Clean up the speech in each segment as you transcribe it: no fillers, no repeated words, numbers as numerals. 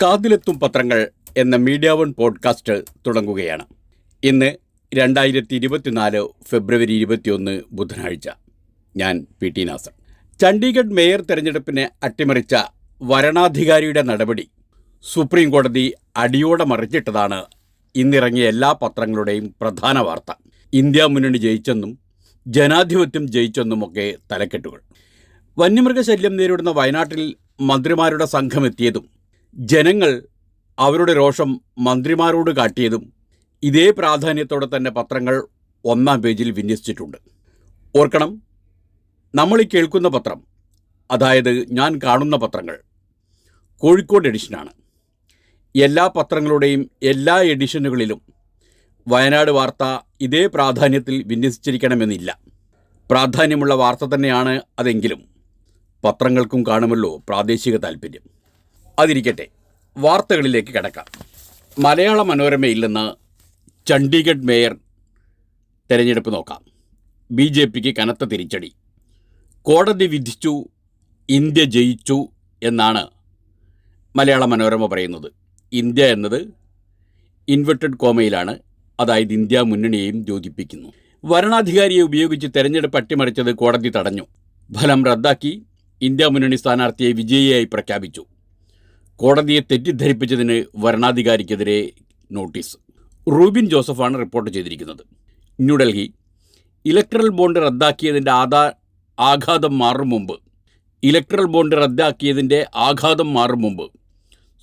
കാതിലെത്തും പത്രങ്ങൾ എന്ന media one podcast തുടങ്ങുകയാണ്. ഇന്ന് 2024 ഫെബ്രുവരി 21 ബുധനാഴ്ച. ഞാൻ PT നാസർ. ചണ്ഡീഗഡ് മേയർ തെരഞ്ഞെടുപ്പിനെ അട്ടിമറിച്ച വരണാധികാരിയുടെ നടപടി സുപ്രീം കോടതി അടിയോടെ മറിച്ചിട്ടതാണ് ഇന്നിറങ്ങിയ എല്ലാ പത്രങ്ങളുടെയും പ്രധാന വാർത്ത. ഇന്ത്യ മുന്നണി ജയിച്ചെന്നും ജനാധിപത്യം ജയിച്ചെന്നുമൊക്കെ തലക്കെട്ടുകൾ. വന്യമൃഗശല്യം നേരിടുന്ന വയനാട്ടിൽ മന്ത്രിമാരുടെ സംഘമെത്തിയതും ജനങ്ങൾ അവരുടെ രോഷം മന്ത്രിമാരോട് കാട്ടിയതും ഇതേ പ്രാധാന്യത്തോടെ തന്നെ പത്രങ്ങൾ ഒന്നാം പേജിൽ വിന്യസിച്ചിട്ടുണ്ട്. ഓർക്കണം, നമ്മൾ ഈ കേൾക്കുന്ന പത്രം, അതായത് ഞാൻ കാണുന്ന പത്രങ്ങൾ, കോഴിക്കോട് എഡിഷനാണ്. എല്ലാ പത്രങ്ങളുടെയും എല്ലാ എഡിഷനുകളിലും വയനാട് വാർത്ത ഇതേ പ്രാധാന്യത്തിൽ വിന്യസിച്ചിരിക്കണമെന്നില്ല. പ്രാധാന്യമുള്ള വാർത്ത തന്നെയാണ് അതെങ്കിലും പത്രങ്ങൾക്കും കാണുമല്ലോ പ്രാദേശിക താൽപ്പര്യം. അതിരിക്കട്ടെ, വാർത്തകളിലേക്ക് കടക്കാം. മലയാള മനോരമയിൽ നിന്ന് ചണ്ഡീഗഡ് മേയർ തെരഞ്ഞെടുപ്പ് നോക്കാം. BJPക്ക് കനത്ത തിരിച്ചടി. കോടതി വിധിച്ചു, ഇന്ത്യ ജയിച്ചു എന്നാണ് മലയാള മനോരമ പറയുന്നത്. ഇന്ത്യ എന്നത് ഇൻവെർട്ടഡ് കോമയിലാണ്, അതായത് ഇന്ത്യ മുന്നണിയെയും യോജിപ്പിക്കുന്നു. വരണാധികാരിയെ ഉപയോഗിച്ച് തെരഞ്ഞെടുപ്പ് അട്ടിമറിച്ചത് കോടതി തടഞ്ഞു. ഫലം റദ്ദാക്കി ഇന്ത്യ മുന്നണി സ്ഥാനാർത്ഥിയെ വിജയിയായി പ്രഖ്യാപിച്ചു. കോടതിയെ തെറ്റിദ്ധരിപ്പിച്ചതിന് വരണാധികാരിക്കെതിരെ നോട്ടീസ്. റൂബിൻ ജോസഫാണ് റിപ്പോർട്ട് ചെയ്തിരിക്കുന്നത്. ന്യൂഡൽഹി. ഇലക്ട്രൽ ബോണ്ട് റദ്ദാക്കിയതിൻ്റെ ആഘാതം മാറും മുമ്പ്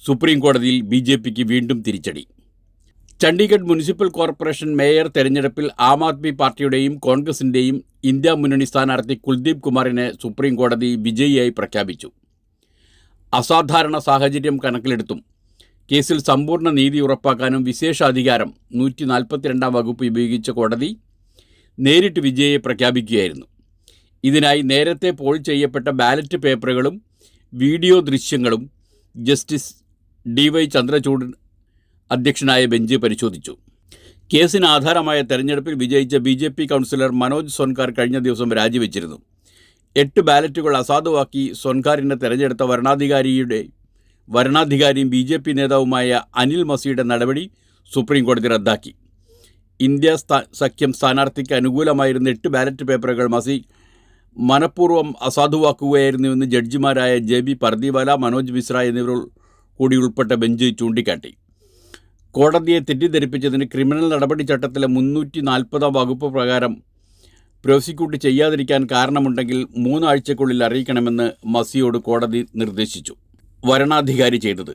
സുപ്രീം കോടതിയിൽ BJPക്ക് വീണ്ടും തിരിച്ചടി. ചണ്ഡീഗഡ് മുനിസിപ്പൽ കോർപ്പറേഷൻ മേയർ തെരഞ്ഞെടുപ്പിൽ ആം ആദ്മി പാർട്ടിയുടെയും കോൺഗ്രസിൻ്റെയും ഇന്ത്യ മുന്നണി സ്ഥാനാർത്ഥി കുൽദീപ് കുമാറിനെ സുപ്രീം കോടതി വിജയിയായി പ്രഖ്യാപിച്ചു. അസാധാരണ സാഹചര്യം കണക്കിലെടുത്തും കേസിൽ സമ്പൂർണ്ണ നീതി ഉറപ്പാക്കാനും വിശേഷാധികാരം 142 വകുപ്പ് ഉപയോഗിച്ച കോടതി നേരിട്ട് വിജയിയെ പ്രഖ്യാപിക്കുകയായിരുന്നു. ഇതിനായി നേരത്തെ പോൾ ചെയ്യപ്പെട്ട ബാലറ്റ് പേപ്പറുകളും വീഡിയോ ദൃശ്യങ്ങളും ജസ്റ്റിസ് DY ചന്ദ്രചൂഡ് അധ്യക്ഷനായ ബെഞ്ച് പരിശോധിച്ചു. കേസിന് ആധാരമായ തെരഞ്ഞെടുപ്പിൽ വിജയിച്ച BJP കൗൺസിലർ മനോജ് സോൻകാർ കഴിഞ്ഞ ദിവസം രാജിവെച്ചിരുന്നു. 8 ബാലറ്റുകൾ അസാധുവാക്കി സോൻകാരിനെ തെരഞ്ഞെടുത്ത വരണാധികാരിയും BJP നേതാവുമായ അനിൽ മസിയുടെ നടപടി സുപ്രീം കോടതി റദ്ദാക്കി. ഇന്ത്യ സഖ്യം സ്ഥാനാർത്ഥിക്ക് അനുകൂലമായിരുന്ന 8 ബാലറ്റ് പേപ്പറുകൾ മസി മനഃപൂർവ്വം അസാധുവാക്കുകയായിരുന്നുവെന്ന് ജഡ്ജിമാരായ JB പർദിവാല, മനോജ് മിശ്ര എന്നിവർ കൂടി ഉൾപ്പെട്ട ബെഞ്ച് ചൂണ്ടിക്കാട്ടി. കോടതിയെ തെറ്റിദ്ധരിപ്പിച്ചതിന് ക്രിമിനൽ നടപടി ചട്ടത്തിലെ 340 വകുപ്പ് പ്രകാരം പ്രോസിക്യൂട്ട് ചെയ്യാതിരിക്കാൻ കാരണമുണ്ടെങ്കിൽ 3 ആഴ്ചയ്ക്കുള്ളിൽ അറിയിക്കണമെന്ന് മസിയോട് കോടതി നിർദ്ദേശിച്ചു. വരണാധികാരി ചെയ്തത്.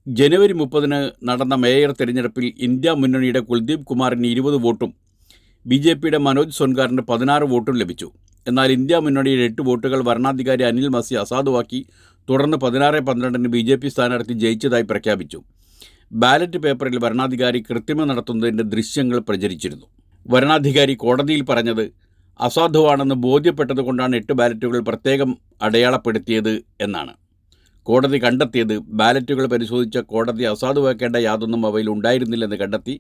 ജനുവരി 30 നടന്ന മേയർ തെരഞ്ഞെടുപ്പിൽ ഇന്ത്യ മുന്നണിയുടെ കുൽദീപ് കുമാറിന് 20 വോട്ടും BJPയുടെ മനോജ് സോൻകാറിന് 16 വോട്ടും ലഭിച്ചു. എന്നാൽ ഇന്ത്യ മുന്നണിയുടെ 8 വോട്ടുകൾ വരണാധികാരി അനിൽ മസി അസാധുവാക്കി. തുടർന്ന് 16-12 BJP സ്ഥാനാർത്ഥി ജയിച്ചതായി പ്രഖ്യാപിച്ചു. ബാലറ്റ് പേപ്പറിൽ വരണാധികാരി കൃത്രിമം നടത്തുന്നതിൻ്റെ ദൃശ്യങ്ങൾ പ്രചരിച്ചിരുന്നു. വരണാധികാരി കോടതിയിൽ പറഞ്ഞത് അസാധുവാണെന്ന് ബോധ്യപ്പെട്ടതുകൊണ്ടാണ് 8 ബാലറ്റുകൾ പ്രത്യേകം അടയാളപ്പെടുത്തിയത് എന്നാണ്. കോടതി കണ്ടെത്തിയത് ബാലറ്റുകൾ പരിശോധിച്ച കോടതി അസാധുവാക്കേണ്ട യാതൊന്നും അവയിൽ ഉണ്ടായിരുന്നില്ലെന്ന് കണ്ടെത്തി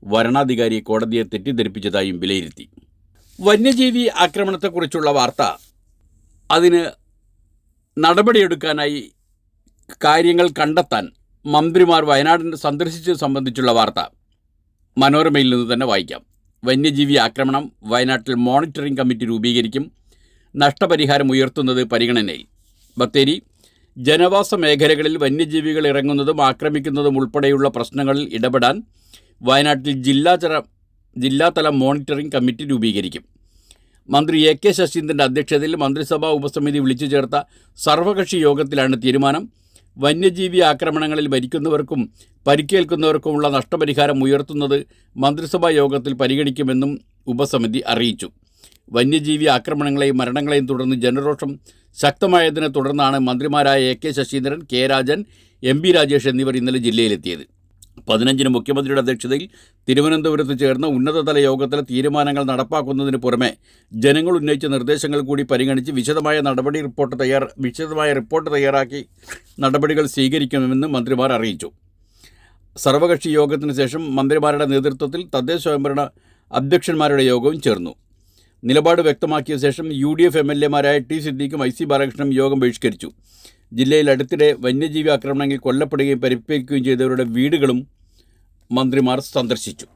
വരണാധികാരി കോടതിയെ തെറ്റിദ്ധരിപ്പിച്ചതായും വിലയിരുത്തി. വന്യജീവി ആക്രമണത്തെക്കുറിച്ചുള്ള വാർത്ത, അതിന് നടപടിയെടുക്കാനായി കാര്യങ്ങൾ കണ്ടെത്താൻ മന്ത്രിമാർ വയനാടിനെ സന്ദർശിച്ചത് സംബന്ധിച്ചുള്ള വാർത്ത മനോരമയിൽ നിന്ന് തന്നെ വായിക്കാം. വന്യജീവി ആക്രമണം, വയനാട്ടിൽ മോണിറ്ററിംഗ് കമ്മിറ്റി രൂപീകരിക്കും, നഷ്ടപരിഹാരം ഉയർത്തുന്നത് പരിഗണനയിൽ. ബത്തേരി. ജനവാസ മേഖലകളിൽ വന്യജീവികൾ ഇറങ്ങുന്നതും ആക്രമിക്കുന്നതും ഉൾപ്പെടെയുള്ള പ്രശ്നങ്ങളിൽ ഇടപെടാൻ വയനാട്ടിൽ ജില്ലാതല മോണിറ്ററിംഗ് കമ്മിറ്റി രൂപീകരിക്കും. മന്ത്രി AK ശശീന്ദ്രൻ്റെ അധ്യക്ഷതയിൽ മന്ത്രിസഭാ ഉപസമിതി വിളിച്ചു ചേർത്ത സർവകക്ഷി യോഗത്തിലാണ് തീരുമാനം. വന്യജീവി ആക്രമണങ്ങളിൽ മരിക്കുന്നവർക്കും പരിക്കേൽക്കുന്നവർക്കുമുള്ള നഷ്ടപരിഹാരം ഉയർത്തുന്നത് മന്ത്രിസഭാ യോഗത്തിൽ പരിഗണിക്കുമെന്നും ഉപസമിതി അറിയിച്ചു. വന്യജീവി ആക്രമണങ്ങളെയും മരണങ്ങളെയും തുടർന്ന് ജനരോഷം ശക്തമായതിനെ തുടർന്നാണ് മന്ത്രിമാരായ AK Saseendran, K Rajan, MB Rajesh എന്നിവർ ഇന്നലെ ജില്ലയിലെത്തിയത്. 15 മുഖ്യമന്ത്രിയുടെ അധ്യക്ഷതയിൽ തിരുവനന്തപുരത്ത് ചേർന്ന ഉന്നതതല യോഗത്തിലെ തീരുമാനങ്ങൾ നടപ്പാക്കുന്നതിന് പുറമെ ജനങ്ങൾ ഉന്നയിച്ച നിർദ്ദേശങ്ങൾ കൂടി പരിഗണിച്ച് വിശദമായ റിപ്പോർട്ട് തയ്യാറാക്കി നടപടികൾ സ്വീകരിക്കുമെന്ന് മന്ത്രിമാർ അറിയിച്ചു. സർവകക്ഷി യോഗത്തിന് ശേഷം മന്ത്രിമാരുടെ നേതൃത്വത്തിൽ തദ്ദേശ സ്വയംഭരണ അധ്യക്ഷന്മാരുടെ യോഗവും ചേർന്നു. നിലപാട് വ്യക്തമാക്കിയ ശേഷം UDF MLA മാരായ T സിദ്ദീഖും IC ബാലകൃഷ്ണനും യോഗം ബഹിഷ്കരിച്ചു. ജില്ലയിൽ അടുത്തിടെ വന്യജീവി ആക്രമണങ്ങളിൽ കൊല്ലപ്പെടുകയും പരിക്കേൽക്കുകയും ചെയ്തവരുടെ വീടുകളും മന്ത്രിമാർ സന്ദർശിച്ചു.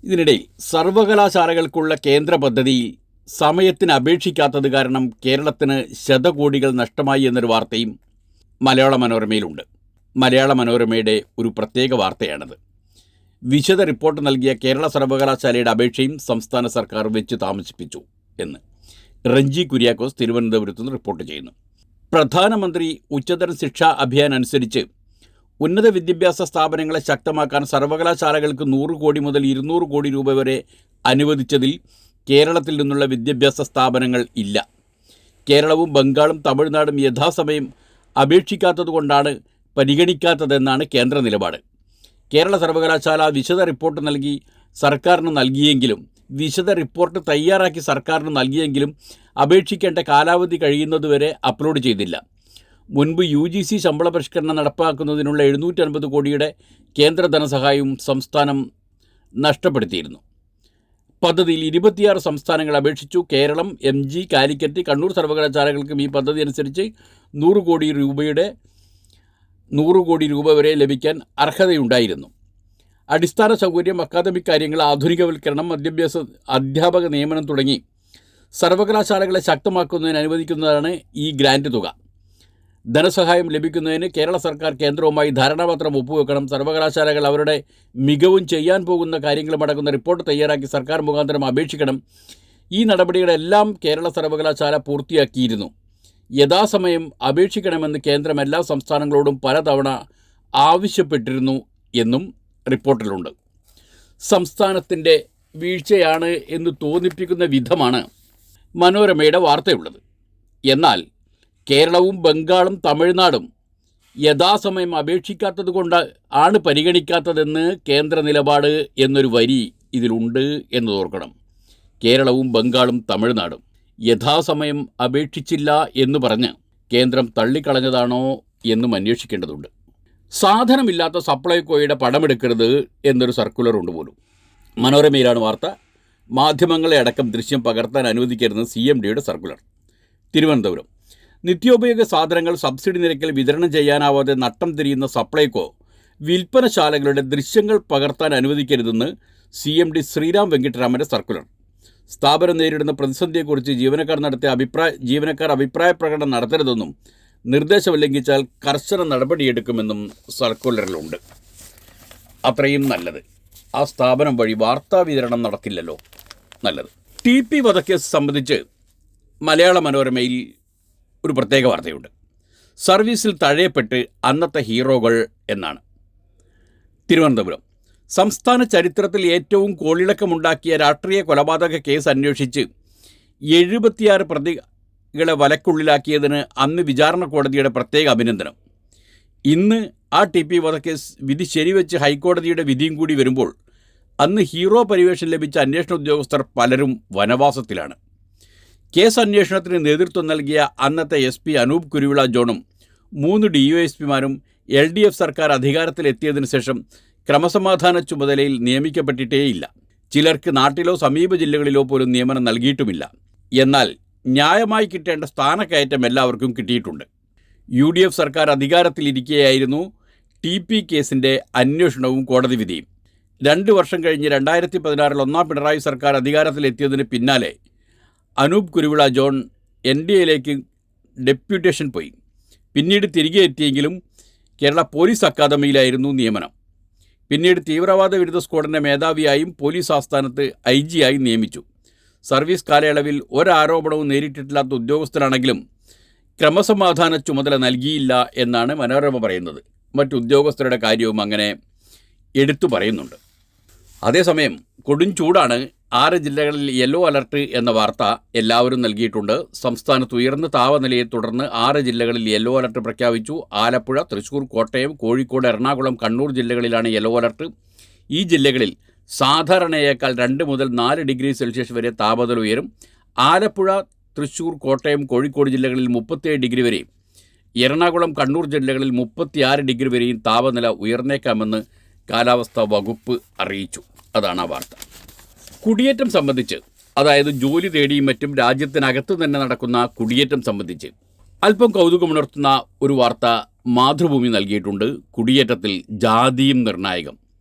ഇതിനിടയിൽ സർവകലാശാലകൾക്കുള്ള കേന്ദ്ര പദ്ധതിയിൽ സമയത്തിന് അപേക്ഷിക്കാത്തത് കാരണം കേരളത്തിന് ശതകോടികൾ നഷ്ടമായി എന്നൊരു വാർത്തയും മലയാള മനോരമയിലുണ്ട്. മലയാള മനോരമയുടെ ഒരു പ്രത്യേക വാർത്തയാണത്. വിശദ റിപ്പോർട്ട് നൽകിയ കേരള സർവകലാശാലയുടെ അപേക്ഷയും സംസ്ഥാന സർക്കാർ വെച്ച് താമസിപ്പിച്ചു എന്ന് റഞ്ജി കുര്യാക്കോസ് തിരുവനന്തപുരത്ത് നിന്ന് റിപ്പോർട്ട് ചെയ്യുന്നു. പ്രധാനമന്ത്രി ഉച്ചതല ശിക്ഷാ അഭിയാൻ അനുസരിച്ച് ഉന്നത വിദ്യാഭ്യാസ സ്ഥാപനങ്ങളെ ശക്തമാക്കാൻ സർവകലാശാലകൾക്ക് 100 കോടി മുതൽ 200 കോടി രൂപ വരെ അനുവദിച്ചതിൽ കേരളത്തിൽ നിന്നുള്ള വിദ്യാഭ്യാസ സ്ഥാപനങ്ങൾ ഇല്ല. കേരളവും ബംഗാളും തമിഴ്നാടും യഥാസമയം അപേക്ഷിക്കാത്തതുകൊണ്ടാണ് പരിഗണിക്കാത്തതെന്നാണ് കേന്ദ്ര നിലപാട്. കേരള സർവകലാശാല വിശദ റിപ്പോർട്ട് നൽകി സർക്കാരിന് നൽകിയെങ്കിലും തയ്യാറാക്കി സർക്കാരിന് നൽകിയെങ്കിലും അപേക്ഷിക്കേണ്ട കാലാവധി കഴിയുന്നതുവരെ അപ്ലോഡ് ചെയ്തില്ല. മുൻപ് UGC ശമ്പള പരിഷ്കരണം നടപ്പാക്കുന്നതിനുള്ള 750 കോടിയുടെ കേന്ദ്ര ധനസഹായവും സംസ്ഥാനം നഷ്ടപ്പെടുത്തിയിരുന്നു. പദ്ധതിയിൽ 26 സംസ്ഥാനങ്ങൾ അപേക്ഷിച്ചു. കേരളം, MG, കാലിക്കറ്റ്, കണ്ണൂർ സർവകലാശാലകൾക്കും ഈ പദ്ധതി അനുസരിച്ച് 100 കോടി രൂപ വരെ ലഭിക്കാൻ അർഹതയുണ്ടായിരുന്നു. അടിസ്ഥാന സൗകര്യം, അക്കാദമിക് കാര്യങ്ങൾ, ആധുനികവൽക്കരണം, അധ്യാപക നിയമനം തുടങ്ങി സർവകലാശാലകളെ ശക്തമാക്കുന്നതിന് അനുവദിക്കുന്നതാണ് ഈ ഗ്രാൻറ്റ് തുക. ധനസഹായം ലഭിക്കുന്നതിന് കേരള സർക്കാർ കേന്ദ്രവുമായി ധാരണാപത്രം ഒപ്പുവെക്കണം. സർവകലാശാലകൾ അവരുടെ മികവും ചെയ്യാൻ പോകുന്ന കാര്യങ്ങളും അടങ്ങുന്ന റിപ്പോർട്ട് തയ്യാറാക്കി സർക്കാർ മുഖാന്തരം അപേക്ഷിക്കണം. ഈ നടപടികളെല്ലാം കേരള സർവകലാശാല പൂർത്തിയാക്കിയിരുന്നു. യഥാസമയം അപേക്ഷിക്കണമെന്ന് കേന്ദ്രം എല്ലാ സംസ്ഥാനങ്ങളോടും പലതവണ ആവശ്യപ്പെട്ടിരുന്നു എന്നും റിപ്പോർട്ടിലുണ്ട്. സംസ്ഥാനത്തിൻ്റെ വീഴ്ചയാണ് എന്ന് തോന്നിപ്പിക്കുന്ന വിധമാണ് മനോരമയുടെ വാർത്തയുള്ളത്. എന്നാൽ കേരളവും ബംഗാളും തമിഴ്നാടും യഥാസമയം അപേക്ഷിക്കാത്തത് കൊണ്ട് ആണ് പരിഗണിക്കാത്തതെന്ന് കേന്ദ്ര നിലപാട് എന്നൊരു വരി ഇതിലുണ്ട് എന്ന് ഓർക്കണം. കേരളവും ബംഗാളും തമിഴ്നാടും യഥാസമയം അപേക്ഷിച്ചില്ല എന്ന് പറഞ്ഞ് കേന്ദ്രം തള്ളിക്കളഞ്ഞതാണോ എന്നും അന്വേഷിക്കേണ്ടതുണ്ട്. സാധനമില്ലാത്ത സപ്ലൈകോയുടെ പടമെടുക്കരുത് എന്നൊരു സർക്കുലർ ഉണ്ട് പോലും. മനോരമയിലാണ് വാർത്ത. മാധ്യമങ്ങളെ അടക്കം ദൃശ്യം പകർത്താൻ അനുവദിക്കരുതെന്ന് CMDയുടെ സർക്കുലർ. തിരുവനന്തപുരം. നിത്യോപയോഗ സാധനങ്ങൾ സബ്സിഡി നിരക്കിൽ വിതരണം ചെയ്യാനാവാതെ നട്ടം തിരിയുന്ന സപ്ലൈകോ വിൽപ്പനശാലകളുടെ ദൃശ്യങ്ങൾ പകർത്താൻ അനുവദിക്കരുതെന്ന് CMD ശ്രീരാം വെങ്കിട്ടരാമൻ്റെ സർക്കുലർ. സ്ഥാപനം നേരിടുന്ന പ്രതിസന്ധിയെക്കുറിച്ച് ജീവനക്കാർ അഭിപ്രായ പ്രകടനം നടത്തരുതെന്നും നിർദ്ദേശം ലംഘിച്ചാൽ കർശന നടപടിയെടുക്കുമെന്നും സർക്കുലറിലുണ്ട്. അത്രയും നല്ലത്. ആ സ്ഥാപനം വഴി വാർത്താ വിതരണം നടക്കില്ലല്ലോ. നല്ലത്. TP വധക്കേസ് സംബന്ധിച്ച് മലയാള മനോരമയിൽ ഒരു പ്രത്യേക വാർത്തയുണ്ട്. സർവീസിൽ തഴയപ്പെട്ട് അന്നത്തെ ഹീറോകൾ എന്നാണ്. തിരുവനന്തപുരം. സംസ്ഥാന ചരിത്രത്തിൽ ഏറ്റവും കോളിളക്കമുണ്ടാക്കിയ രാഷ്ട്രീയ കൊലപാതക കേസ് അന്വേഷിച്ച് 76 പ്രതികളെ വലക്കുള്ളിലാക്കിയതിന് അന്ന് വിചാരണ കോടതിയുടെ പ്രത്യേക അഭിനന്ദനം. ഇന്ന് ആ TP വധക്കേസ് വിധി ശരിവെച്ച് ഹൈക്കോടതിയുടെ വിധിയും കൂടി വരുമ്പോൾ അന്ന് ഹീറോ പരിവേഷം ലഭിച്ച അന്വേഷണ ഉദ്യോഗസ്ഥർ പലരും വനവാസത്തിലാണ്. കേസ് അന്വേഷണത്തിന് നേതൃത്വം നൽകിയ അന്നത്തെ SP അനൂപ് കുരുവിള ജോണും 3 DYSPമാരും LDF സർക്കാർ അധികാരത്തിലെത്തിയതിനു ശേഷം ക്രമസമാധാന ചുമതലയിൽ നിയമിക്കപ്പെട്ടിട്ടേയില്ല. ചിലർക്ക് നാട്ടിലോ സമീപ ജില്ലകളിലോ പോലും നിയമനം നൽകിയിട്ടുമില്ല. എന്നാൽ ന്യായമായി കിട്ടേണ്ട സ്ഥാനക്കയറ്റം എല്ലാവർക്കും കിട്ടിയിട്ടുണ്ട്. UDF സർക്കാർ അധികാരത്തിലിരിക്കെയായിരുന്നു TP കേസിൻ്റെ അന്വേഷണവും കോടതി വിധിയും. 2 വർഷം കഴിഞ്ഞ് 2016 ഒന്നാം പിണറായി സർക്കാർ അധികാരത്തിലെത്തിയതിന് പിന്നാലെ അനൂപ് കുരുവിള ജോൺ NDAയിലേക്ക് ഡെപ്യൂട്ടേഷൻ പോയി. പിന്നീട് തിരികെ എത്തിയെങ്കിലും കേരള പോലീസ് അക്കാദമിയിലായിരുന്നു നിയമനം. പിന്നീട് തീവ്രവാദ വിരുദ്ധ സ്ക്വാഡിൻ്റെ മേധാവിയായും പോലീസ് ആസ്ഥാനത്ത് IG-ആയി നിയമിച്ചു. സർവീസ് കാലയളവിൽ ഒരാരോപണവും നേരിട്ടിട്ടില്ലാത്ത ഉദ്യോഗസ്ഥനാണെങ്കിലും ക്രമസമാധാന ചുമതല നൽകിയില്ല എന്നാണ് മനോരമ പറയുന്നത്. മറ്റുദ്യോഗസ്ഥരുടെ കാര്യവും അങ്ങനെ എടുത്തു പറയുന്നുണ്ട്. അതേസമയം കൊടും ചൂടാണ്. 6 ജില്ലകളിൽ യെല്ലോ അലർട്ട് എന്ന വാർത്ത എല്ലാവരും നൽകിയിട്ടുണ്ട്. സംസ്ഥാനത്ത് ഉയർന്ന താപനിലയെ തുടർന്ന് 6 ജില്ലകളിൽ യെല്ലോ അലർട്ട് പ്രഖ്യാപിച്ചു. ആലപ്പുഴ, തൃശ്ശൂർ, കോട്ടയം, കോഴിക്കോട്, എറണാകുളം, കണ്ണൂർ ജില്ലകളിലാണ് യെല്ലോ അലർട്ട്. ഈ ജില്ലകളിൽ സാധാരണയേക്കാൾ 2 മുതൽ 4 ഡിഗ്രി സെൽഷ്യസ് വരെ താപനില ഉയരും. ആലപ്പുഴ, തൃശ്ശൂർ, കോട്ടയം, കോഴിക്കോട് ജില്ലകളിൽ 37 ഡിഗ്രി വരെയും എറണാകുളം, കണ്ണൂർ ജില്ലകളിൽ 36 ഡിഗ്രി വരെയും താപനില ഉയർന്നേക്കാമെന്ന് കാലാവസ്ഥാ വകുപ്പ് അറിയിച്ചു. അതാണ് ആ വാർത്ത. കുടിയേറ്റം സംബന്ധിച്ച്, അതായത് ജോലി തേടിയും മറ്റും രാജ്യത്തിനകത്ത് തന്നെ നടക്കുന്ന കുടിയേറ്റം സംബന്ധിച്ച് അല്പം കൗതുകമുണർത്തുന്ന ഒരു വാർത്ത മാതൃഭൂമി നൽകിയിട്ടുണ്ട്. കുടിയേറ്റത്തിൽ ജാതിയും നിർണായകം,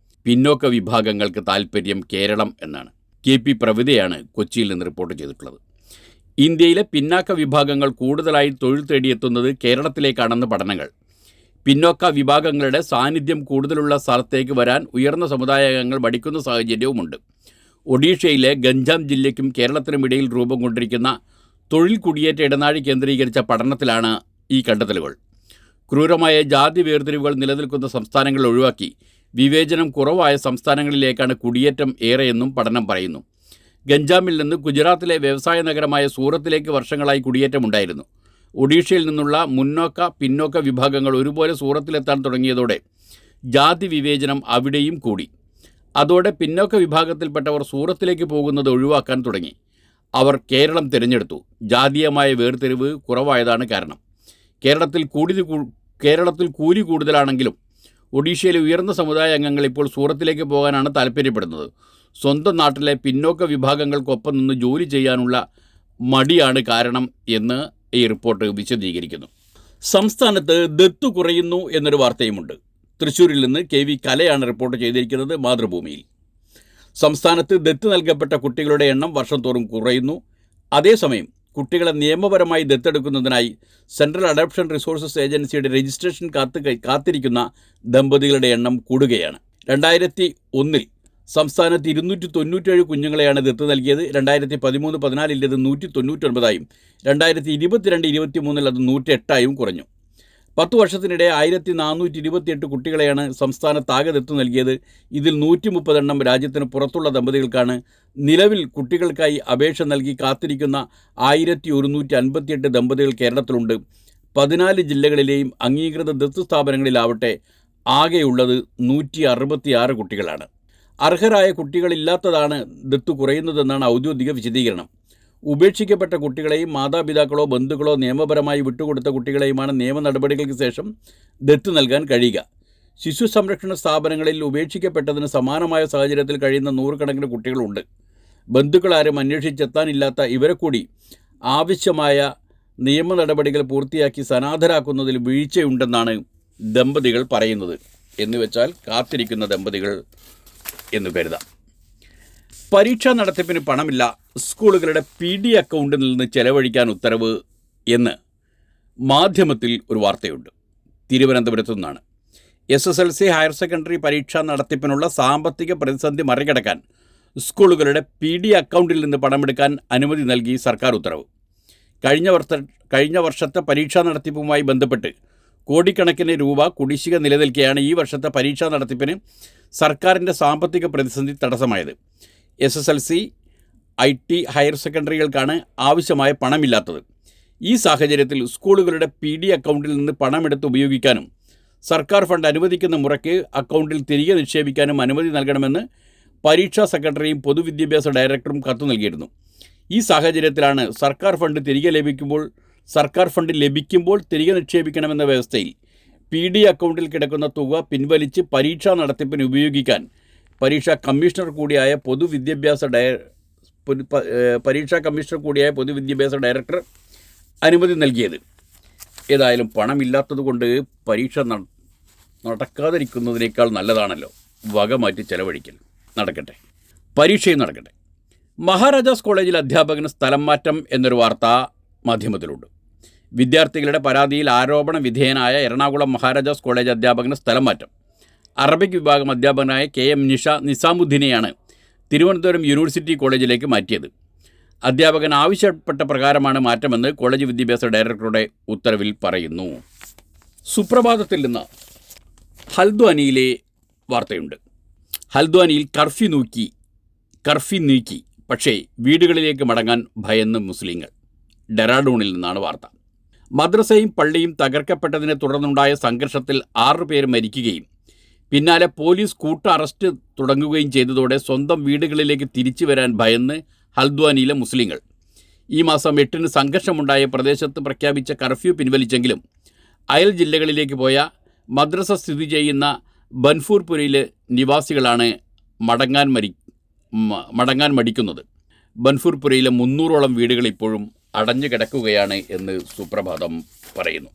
പിന്നോക്ക വിഭാഗങ്ങൾക്ക് താൽപ്പര്യം കേരളം എന്നാണ്. KP പ്രവിതയാണ് കൊച്ചിയിൽ നിന്ന് റിപ്പോർട്ട് ചെയ്തിട്ടുള്ളത്. ഇന്ത്യയിലെ പിന്നാക്ക വിഭാഗങ്ങൾ കൂടുതലായി തൊഴിൽ തേടിയെത്തുന്നത് കേരളത്തിലേക്കാണെന്ന് പഠനങ്ങൾ. പിന്നോക്ക വിഭാഗങ്ങളുടെ സാന്നിധ്യം കൂടുതലുള്ള സ്ഥലത്തേക്ക് വരാൻ ഉയർന്ന സമുദായാംഗങ്ങൾ മടിക്കുന്ന സാഹചര്യവുമുണ്ട്. ഒഡീഷയിലെ ഗഞ്ചാം ജില്ലയ്ക്കും കേരളത്തിനും ഇടയിൽ രൂപം കൊണ്ടിരിക്കുന്ന തൊഴിൽ കുടിയേറ്റ ഇടനാഴി കേന്ദ്രീകരിച്ച പഠനത്തിലാണ് ഈ കണ്ടെത്തലുകൾ. ക്രൂരമായ ജാതി വേർതിരിവുകൾ നിലനിൽക്കുന്ന സംസ്ഥാനങ്ങൾ ഒഴിവാക്കി വിവേചനം കുറവായ സംസ്ഥാനങ്ങളിലേക്കാണ് കുടിയേറ്റം ഏറെയെന്നും പഠനം പറയുന്നു. ഗഞ്ചാമിൽ നിന്ന് ഗുജറാത്തിലെ വ്യവസായ നഗരമായ സൂറത്തിലേക്ക് വർഷങ്ങളായി കുടിയേറ്റമുണ്ടായിരുന്നു. ഒഡീഷയിൽ നിന്നുള്ള മുന്നോക്ക പിന്നോക്ക വിഭാഗങ്ങൾ ഒരുപോലെ സൂറത്തിലെത്താൻ തുടങ്ങിയതോടെ ജാതി വിവേചനം അവിടെയും കൂടി. അതോടെ പിന്നോക്ക വിഭാഗത്തിൽപ്പെട്ടവർ സൂറത്തിലേക്ക് പോകുന്നത് ഒഴിവാക്കാൻ തുടങ്ങി. അവർ കേരളം തിരഞ്ഞെടുത്തു. ജാതീയമായ വേർതിരിവ് കുറവായതാണ് കാരണം. കേരളത്തിൽ കൂലി കൂടുതലാണെങ്കിലും ഒഡീഷയിലെ ഉയർന്ന സമുദായ അംഗങ്ങൾ ഇപ്പോൾ സൂറത്തിലേക്ക് പോകാനാണ് താൽപ്പര്യപ്പെടുന്നത്. സ്വന്തം നാട്ടിലെ പിന്നോക്ക വിഭാഗങ്ങൾക്കൊപ്പം നിന്ന് ജോലി ചെയ്യാനുള്ള മടിയാണ് കാരണം എന്ന് ഈ റിപ്പോർട്ട് വിശദീകരിക്കുന്നു. സംസ്ഥാനത്ത് ദത്ത് കുറയുന്നു എന്നൊരു വാർത്തയുമുണ്ട്. തൃശ്ശൂരിൽ നിന്ന് KV കലയാണ് റിപ്പോർട്ട് ചെയ്തിരിക്കുന്നത് മാതൃഭൂമിയിൽ. സംസ്ഥാനത്ത് ദത്ത് നൽകപ്പെട്ട കുട്ടികളുടെ എണ്ണം വർഷം തോറും കുറയുന്നു. അതേസമയം കുട്ടികളെ നിയമപരമായി ദത്തെടുക്കുന്നതിനായി സെൻട്രൽ അഡോപ്ഷൻ റിസോഴ്സസ് ഏജൻസിയുടെ രജിസ്ട്രേഷൻ കാത്തിരിക്കുന്ന ദമ്പതികളുടെ എണ്ണം കൂടുകയാണ്. 2001 സംസ്ഥാനത്ത് 297 കുഞ്ഞുങ്ങളെയാണ് ദത്ത് നൽകിയത്. 2013-14 ഇത് 199ആയും 2022-23 അത് 108ആയും കുറഞ്ഞു. 10 വർഷത്തിനിടെ 1428 കുട്ടികളെയാണ് സംസ്ഥാനത്താകെ ദത്ത് നൽകിയത്. ഇതിൽ 130 എണ്ണം രാജ്യത്തിന് പുറത്തുള്ള ദമ്പതികൾക്കാണ്. നിലവിൽ കുട്ടികൾക്കായി അപേക്ഷ നൽകി കാത്തിരിക്കുന്ന 1158 ദമ്പതികൾ കേരളത്തിലുണ്ട്. 14 ജില്ലകളിലെയും അംഗീകൃത ദത്ത് സ്ഥാപനങ്ങളിലാവട്ടെ ആകെയുള്ളത് 166 കുട്ടികളാണ്. അർഹരായ കുട്ടികളില്ലാത്തതാണ് ദത്ത് കുറയുന്നതെന്നാണ് ഔദ്യോഗിക വിശദീകരണം. ഉപേക്ഷിക്കപ്പെട്ട കുട്ടികളെയും മാതാപിതാക്കളോ ബന്ധുക്കളോ നിയമപരമായി വിട്ടുകൊടുത്ത കുട്ടികളെയുമാണ് നിയമ നടപടികൾക്ക് ശേഷം ദത്ത് നൽകാൻ കഴിയുക. ശിശു സംരക്ഷണ സ്ഥാപനങ്ങളിൽ ഉപേക്ഷിക്കപ്പെട്ടതിന് സമാനമായ സാഹചര്യത്തിൽ കഴിയുന്ന നൂറുകണക്കിന് കുട്ടികളുണ്ട്. ബന്ധുക്കളാരും അന്വേഷിച്ചെത്താനില്ലാത്ത ഇവരെ കൂടി ആവശ്യമായ നിയമ നടപടികൾ പൂർത്തിയാക്കി സനാഥരാക്കുന്നതിൽ വീഴ്ചയുണ്ടെന്നാണ് ദമ്പതികൾ പറയുന്നത്. എന്നുവെച്ചാൽ കാത്തിരിക്കുന്ന ദമ്പതികൾ എന്ന് കരുതാം. പരീക്ഷാ നടത്തിപ്പിന് പണമില്ല, സ്കൂളുകളുടെ PD അക്കൗണ്ടിൽ നിന്ന് ചെലവഴിക്കാൻ ഉത്തരവ് എന്ന് മാധ്യമത്തിൽ ഒരു വാർത്തയുണ്ട്. തിരുവനന്തപുരത്തു നിന്നാണ്. SSLC ഹയർ സെക്കൻഡറി പരീക്ഷാ നടത്തിപ്പിനുള്ള സാമ്പത്തിക പ്രതിസന്ധി മറികടക്കാൻ സ്കൂളുകളുടെ PD അക്കൗണ്ടിൽ നിന്ന് പണമെടുക്കാൻ അനുമതി നൽകി സർക്കാർ ഉത്തരവ്. കഴിഞ്ഞ വർഷത്തെ പരീക്ഷാ നടത്തിപ്പുമായി ബന്ധപ്പെട്ട് കോടിക്കണക്കിന് രൂപ കുടിശ്ശിക നിലനിൽക്കെയാണ് ഈ വർഷത്തെ പരീക്ഷാ നടത്തിപ്പിന് സർക്കാരിൻ്റെ സാമ്പത്തിക പ്രതിസന്ധി തടസ്സമായത്. SSLC IT ഹയർ സെക്കൻഡറികൾക്കാണ് ആവശ്യമായ പണമില്ലാത്തത്. ഈ സാഹചര്യത്തിൽ സ്കൂളുകളുടെ PD അക്കൗണ്ടിൽ നിന്ന് പണമെടുത്ത് ഉപയോഗിക്കാനും സർക്കാർ ഫണ്ട് അനുവദിക്കുന്ന മുറയ്ക്ക് അക്കൗണ്ടിൽ തിരികെ നിക്ഷേപിക്കാനും അനുമതി നൽകണമെന്ന് പരീക്ഷാ സെക്രട്ടറിയും പൊതുവിദ്യാഭ്യാസ ഡയറക്ടറും കത്ത് നൽകിയിരുന്നു. ഈ സാഹചര്യത്തിലാണ് സർക്കാർ ഫണ്ട് ലഭിക്കുമ്പോൾ തിരികെ നിക്ഷേപിക്കണമെന്ന വ്യവസ്ഥയിൽ PD അക്കൗണ്ടിൽ കിടക്കുന്ന തുക പിൻവലിച്ച് പരീക്ഷാ നടത്തിപ്പിന് ഉപയോഗിക്കാൻ പരീക്ഷാ കമ്മീഷണർ കൂടിയായ പൊതുവിദ്യാഭ്യാസ ഡയറക്ടർ അനുമതി നൽകിയത്. ഏതായാലും പണമില്ലാത്തതുകൊണ്ട് പരീക്ഷ നടക്കാതിരിക്കുന്നതിനേക്കാൾ നല്ലതാണല്ലോ വക മാറ്റി ചെലവഴിക്കൽ. പരീക്ഷയും നടക്കട്ടെ. മഹാരാജാസ് കോളേജിൽ അധ്യാപകന് സ്ഥലം മാറ്റം എന്നൊരു വാർത്ത മാധ്യമത്തിലുണ്ട്. വിദ്യാർത്ഥികളുടെ പരാതിയിൽ ആരോപണ വിധേയനായ എറണാകുളം മഹാരാജാസ് കോളേജ് അധ്യാപകന് സ്ഥലം മാറ്റം. അറബിക് വിഭാഗം അധ്യാപകനായ KM നിസാമുദ്ദീനെയാണ് തിരുവനന്തപുരം യൂണിവേഴ്സിറ്റി കോളേജിലേക്ക് മാറ്റിയത്. അധ്യാപകൻ ആവശ്യപ്പെട്ട പ്രകാരമാണ് മാറ്റമെന്ന് കോളേജ് വിദ്യാഭ്യാസ ഡയറക്ടറുടെ ഉത്തരവിൽ പറയുന്നു. സുപ്രഭാതത്തിൽ നിന്ന് ഹൽദ്വാനിയിലെ വാർത്തയുണ്ട്. ഹൽദ്വാനിയിൽ കർഫ്യൂ നീക്കി, പക്ഷേ വീടുകളിലേക്ക് മടങ്ങാൻ ഭയന്ന് മുസ്ലിങ്ങൾ. ഡെറാഡൂണിൽ നിന്നാണ് വാർത്ത. മദ്രസയും പള്ളിയും തകർക്കപ്പെട്ടതിനെ തുടർന്നുണ്ടായ സംഘർഷത്തിൽ 6 പേർ മരിക്കുകയും പിന്നാലെ പോലീസ് അറസ്റ്റ് തുടങ്ങുകയും ചെയ്തതോടെ സ്വന്തം വീടുകളിലേക്ക് തിരിച്ചു വരാൻ ഭയന്ന് ഹൽദ്വാനിയിലെ മുസ്ലിങ്ങൾ. ഈ മാസം 8 സംഘർഷമുണ്ടായ പ്രദേശത്ത് പ്രഖ്യാപിച്ച കർഫ്യൂ പിൻവലിച്ചെങ്കിലും അയൽ ജില്ലകളിലേക്ക് പോയ മദ്രസ സ്ഥിതി ചെയ്യുന്ന ബൻഫൂർപുരയിലെ നിവാസികളാണ് മടങ്ങാൻ മടിക്കുന്നത്. ബൻഫൂർപുരയിലെ 300ഓളം വീടുകൾ ഇപ്പോഴും അടഞ്ഞു കിടക്കുകയാണ് എന്ന് സുപ്രഭാതം പറയുന്നു.